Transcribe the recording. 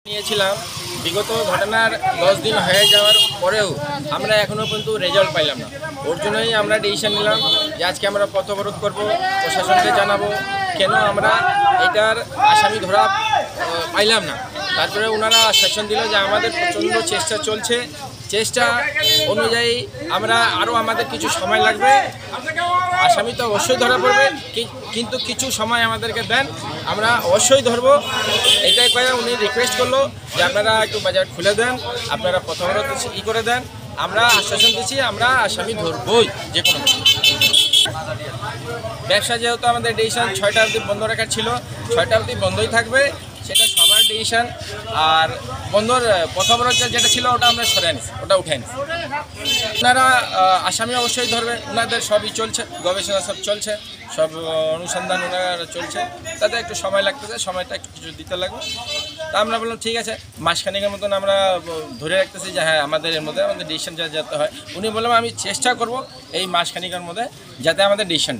নিয়েছিলাম বিগত ঘটনার 10 দিন হয়ে যাওয়ার পরেও আমরা এখনও পর্যন্ত রেজাল্ট পাইলাম না। ওর জন্যই আমরা ডিসিশন নিলাম যে আজকে আমরা পথ অবরোধ করবো, প্রশাসনকে জানাবো কেন আমরা এটার আসামি ধরা পাইলাম না। তারপরে ওনারা আশ্বাসন দিল যে আমাদের প্রচণ্ড চেষ্টা চলছে, চেষ্টা অনুযায়ী আমরা আমাদের কিছু সময় লাগবে, আসামি তো অবশ্যই ধরা পড়বে, কিন্তু কিছু সময় আমাদেরকে দেন, আমরা অবশ্যই ধরবো। এটাই কয়ে উনি রিকোয়েস্ট করলো যে আপনারা একটু বাজার খুলে দেন, আপনারা পথ অবরোধ করে দেন। আমরা আশ্বাসন দিচ্ছি আমরা আসামি ধরবই যে কোনো। ব্যবসা যেহেতু আমাদের ডিসিশন 6টা অবধি বন্ধ রাখার ছিল, 6টা অবধি বন্ধই থাকবে, সেটা সবার ডিসিশন। আর বন্ধর পথ অবরোধ যেটা ছিল ওটা আমরা সরে নিচ্ছি, ওটা উঠে নিচ্ছি। ওনারা আসামি অবশ্যই ধরবে, ওনাদের সবই চলছে, গবেষণা সব চলছে, সব অনুসন্ধান ওনারা চলছে, তাতে একটু সময় লাগতেছে, সময়টা একটু কিছু দিতে লাগবে। তা আমরা বললাম ঠিক আছে, মাসখানেকের মতন আমরা ধরে রাখতেছি যে হ্যাঁ আমাদের এর মধ্যে আমাদের ডিসিশন যেতে হয়। উনি বললাম আমি চেষ্টা করব এই মাসখানেকের মধ্যে যাতে আমাদের ডিসিশন